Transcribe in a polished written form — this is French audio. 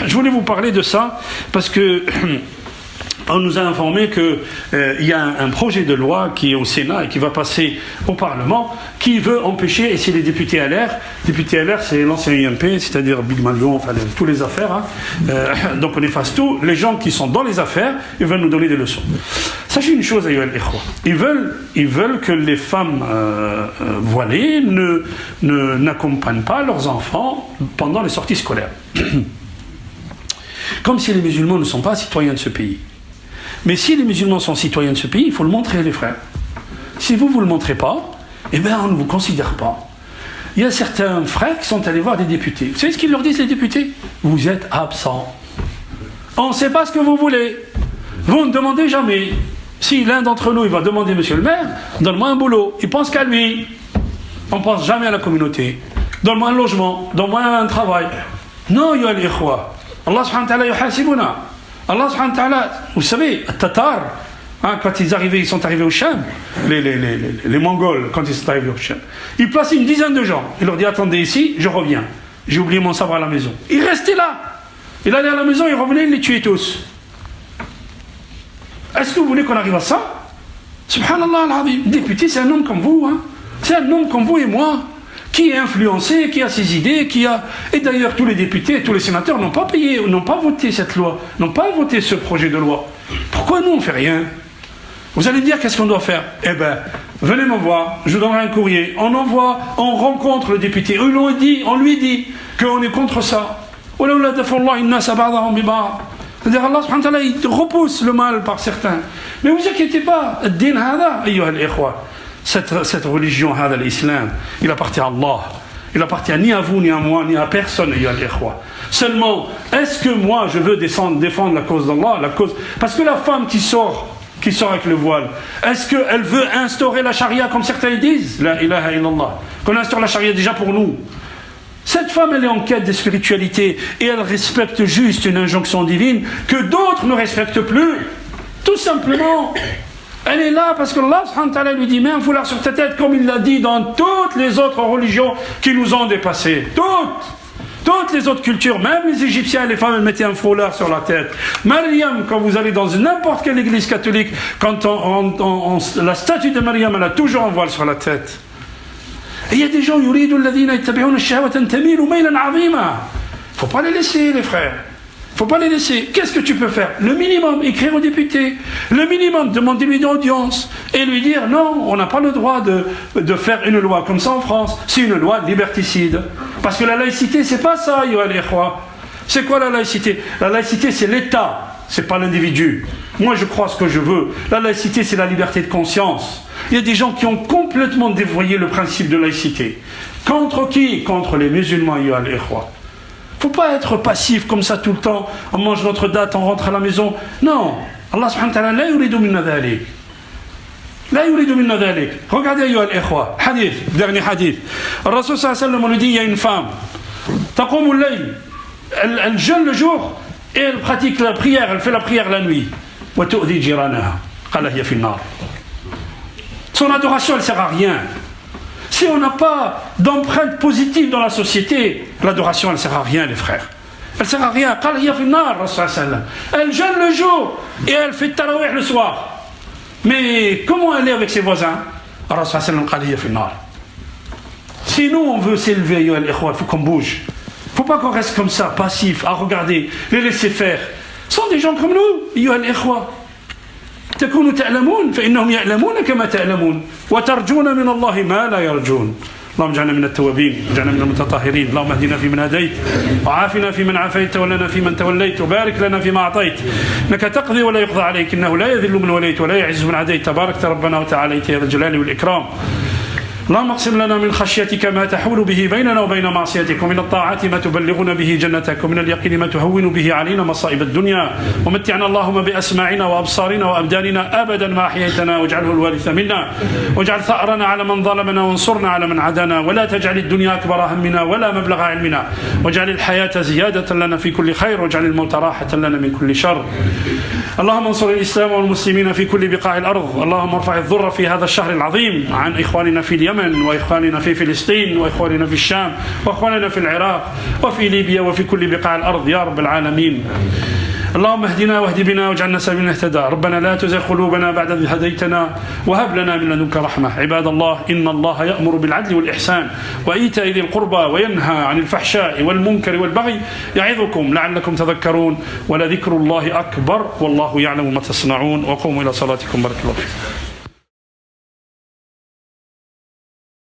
Je voulais vous parler de ça parce que on nous a informé qu'il y a un projet de loi qui est au Sénat et qui va passer au Parlement, qui veut empêcher, et c'est les députés LR, c'est l'ancien UMP, c'est-à-dire Big Malon, enfin tous les affaires, donc on efface tout, les gens qui sont dans les affaires, ils veulent nous donner des leçons. Sachez une chose, ils veulent que les femmes voilées n'accompagnent pas leurs enfants pendant les sorties scolaires. Comme si les musulmans ne sont pas citoyens de ce pays. Mais si les musulmans sont citoyens de ce pays, il faut le montrer, les frères. Si vous ne le montrez pas, eh bien, on ne vous considère pas. Il y a certains frères qui sont allés voir des députés. Vous savez ce qu'ils leur disent, les députés? Vous êtes absents. On ne sait pas ce que vous voulez. Vous ne demandez jamais. Si l'un d'entre nous, il va demander, monsieur le maire, donne-moi un boulot. Il pense qu'à lui. On ne pense jamais à la communauté. Donne-moi un logement. Donne-moi un travail. Non, ya al-ikhwa. Allah subhanahu wa ta'ala yuhasibuna. Allah subhanahu wa ta'ala, vous savez, les Tatars, quand ils sont arrivés au Cham, les Mongols, quand ils sont arrivés au Cham, ils plaçaient une dizaine de gens. Ils leur disaient, attendez ici, je reviens. J'ai oublié mon sabre à la maison. Ils restaient là. Il allait à la maison, il revenait, il les tuait tous. Est-ce que vous voulez qu'on arrive à ça? Subhanallah al-Azim. Député, c'est un homme comme vous. C'est un homme comme vous et moi, qui est influencé, qui a ses idées, Et d'ailleurs, tous les députés, tous les sénateurs n'ont pas voté cette loi, n'ont pas voté ce projet de loi. Pourquoi nous, on ne fait rien? Vous allez me dire, qu'est-ce qu'on doit faire? Eh bien, venez me voir, je vous donnerai un courrier. On rencontre le député. On lui dit qu'on est contre ça. C'est-à-dire, Allah subhanahu wa ta'ala, il repousse le mal par certains. Mais vous inquiétez pas, ad-din hada, ayyuha al-ikhwa. Cette religion, l'islam, il appartient à Allah. Il appartient ni à vous, ni à moi, ni à personne. Seulement, est-ce que moi, je veux défendre la cause d'Allah, parce que la femme qui sort avec le voile, est-ce qu'elle veut instaurer la charia, comme certains disent? La ilaha illallah. Qu'on instaure la charia déjà pour nous. Cette femme, elle est en quête de spiritualité et elle respecte juste une injonction divine que d'autres ne respectent plus. Tout simplement. Elle est là parce que Allah subhanahu wa ta'ala lui dit, mets un foulard sur ta tête, comme il l'a dit dans toutes les autres religions qui nous ont dépassés. Toutes les autres cultures, même les Égyptiens, les femmes, elles mettaient un foulard sur la tête. Maryam, quand vous allez dans n'importe quelle église catholique, quand la statue de Maryam, elle a toujours un voile sur la tête. Et il y a des gens, il ne faut pas les laisser, les frères. Il ne faut pas les laisser. Qu'est-ce que tu peux faire? Le minimum, écrire au député. Le minimum, demander-lui une audience. Et lui dire, non, on n'a pas le droit de faire une loi comme ça en France. C'est une loi liberticide. Parce que la laïcité, c'est pas ça, c'est quoi la laïcité? La laïcité, c'est l'État. C'est pas l'individu. Moi, je crois ce que je veux. La laïcité, c'est la liberté de conscience. Il y a des gens qui ont complètement dévoyé le principe de laïcité. Contre qui? Contre les musulmans, il ne faut pas être passif comme ça tout le temps. On mange notre date, on rentre à la maison. Non. Allah subhanahu wa ta'ala, la yuridu minna dhalik. La yuridu minna dhalik. Regardez, ayyuha al-ikhwa. Hadith, dernier hadith. Le Rasul sallallahu alayhi wa sallam, on lui dit, il y a une femme. Taqum al-layl. Elle jeûne le jour et elle pratique la prière, elle fait la prière la nuit. Wa tu'dhi jiranaha. Qala hiya fi an-nar. Son adoration, elle ne sert à rien. Si on n'a pas d'empreinte positive dans la société, l'adoration, elle ne sert à rien, les frères. Elle ne sert à rien. Elle jeûne le jour et elle fait tarawih le soir. Mais comment elle est avec ses voisins? Si nous, on veut s'élever, il faut qu'on bouge. Il ne faut pas qu'on reste comme ça, passif, à regarder, les laisser faire. Ce sont des gens comme nous, تكونوا تعلمون فإنهم يعلمون كما تعلمون وترجون من الله ما لا يرجون اللهم اجعلنا من التوابين واجعلنا من المتطهرين اللهم اهدنا فيمن هديت وعافنا فيمن عافيت وتولنا فيمن توليت وبارك لنا فيما أعطيت إنك تقضي ولا يقضى عليك إنه لا يذل من وليت ولا يعز من عاديت تباركت ربنا وتعاليت يا ذا الجلال والإكرام اللهم اقسم لنا من خشيتك ما تحول به بيننا وبين معصيتك ومن الطاعات ما تبلغنا به جنتك ومن اليقين ما تهون به علينا مصائب الدنيا ومتعنا اللهم بأسماعنا وأبصارنا وأبداننا أبدا ما أحييتنا واجعله الوارث منا واجعل ثأرنا على من ظلمنا وانصرنا على من عادانا ولا تجعل الدنيا أكبر همنا ولا مبلغ علمنا واجعل الحياة زيادة لنا في كل خير واجعل الموت راحة لنا من كل شر اللهم انصر الإسلام والمسلمين في كل بقاع الأرض اللهم ارفع الضر في هذا الشهر العظيم عن إخواننا في اليمن اليمن، وإخواننا في فلسطين، وإخواننا في الشام، وإخواننا في العراق وفي ليبيا وفي كل بقاع الأرض يا رب العالمين. اللهم اهدنا واهد بنا واجعلنا سبيلا من اهتدى. ربنا لا تزغ قلوبنا بعد إذ هديتنا وهب لنا من لدنك رحمة. عباد الله، إن الله يأمر بالعدل والإحسان وإيتاء ذي القربى وينهى عن الفحشاء والمنكر والبغي يعظكم لعلكم تذكرون. ولذكر الله أكبر والله يعلم ما تصنعون. وقوموا إلى صلاتكم بارك الله فيكم.